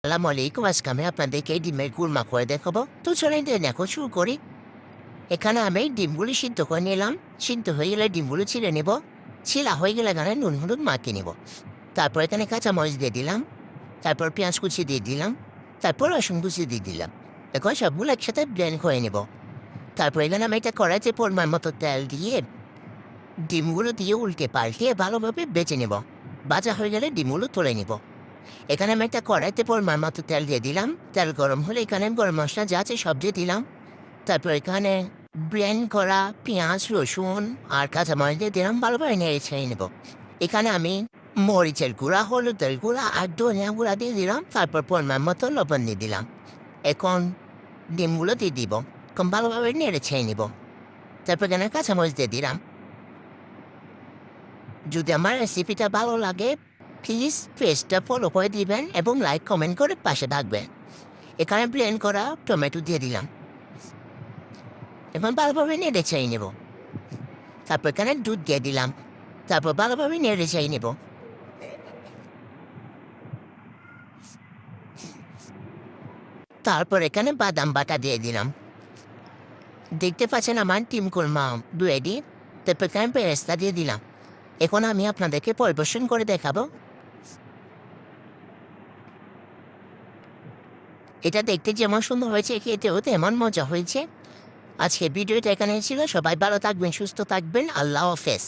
আসসালামু আলাইকুম। আজকে আমি আপনাদেরকে ডিমের কুরমা করে দেখাবো। তো চলেন দেখো শুরু করি। এখানে আমি ডিমগুলি সিদ্ধ করে নিলাম। সিদ্ধ হয়ে গেলে ডিমগুলো ছিলে নেব। ছিলা হয়ে গেলে এখানে নুন হলুদ মাখিয়ে নেব। তারপর এখানে কাঁচামরিচ দিয়ে দিলাম। তারপর পেঁয়াজ কুচি দিয়ে দিলাম। তারপর রসুন কুচি দিয়ে দিলাম। এখন সবগুলো একসাথে ব্লেন্ড করে নেব। তারপর এখানে আমি এটা কড়াইতে পরিমাণ মতো তেল দিয়ে ডিমগুলো দিয়ে উল্টে পাল্টে ভালোভাবে বেঁচে নেব। ভাজা হয়ে গেলে ডিমগুলো তুলে নেব। এখানে আমি একটা কড়াইতে পরিমাণ মতো তেল দিয়ে দিলাম। তেল গরম হলে এখানে গরম মশলা যা আছে সব দিয়ে দিলাম। তারপর এখানে ব্লেন্ড করা পেঁয়াজ রসুন আর কাঁচামরিচ দিয়ে দিলাম, ভালোভাবে নেড়ে ছেড়ে নেব। এখানে আমি মরিচের গুঁড়া হলুদের গুঁড়া আর ধনিয়া গুঁড়া দিয়ে দিলাম। তারপর পরিমাণ মতো লবণ দিয়ে দিলাম। এখন ডিমগুলো দিয়ে দিব। এখন ভালোভাবে নেড়ে ছেড়ে নেব। তারপর এখানে কাঁচামরিচ দিয়ে দিলাম। যদি আমার রেসিপিটা ভালো লাগে প্লিজ পেজটা ফলো করে দিবেন এবং লাইক কমেন্ট করে পাশে থাকবেন। এখানে ব্লেন্ড করা টমেটো দিয়ে দিলাম। এখন ভালোভাবে নেড়ে চেয়ে নেব। তারপর এখানে দুধ দিয়ে দিলাম। তারপর ভালোভাবে নেড়ে চেয়ে নেব। তারপর এখানে বাদাম বাটা দিয়ে দিলাম। দেখতে পাচ্ছেন আমার ডিম কুরমা রেডি। তারপর এখানে পেঁয়াজটা দিয়ে দিলাম। এখন আমি আপনাদেরকে পরিবেশন করে দেখাবো। এটা দেখতে যেমন সুন্দর হয়েছে খেতেও তেমন মজা হয়েছে। আজকে ভিডিওটা এখানে ছিল। সবাই ভালো থাকবেন, সুস্থ থাকবেন। আল্লাহ হাফেজ।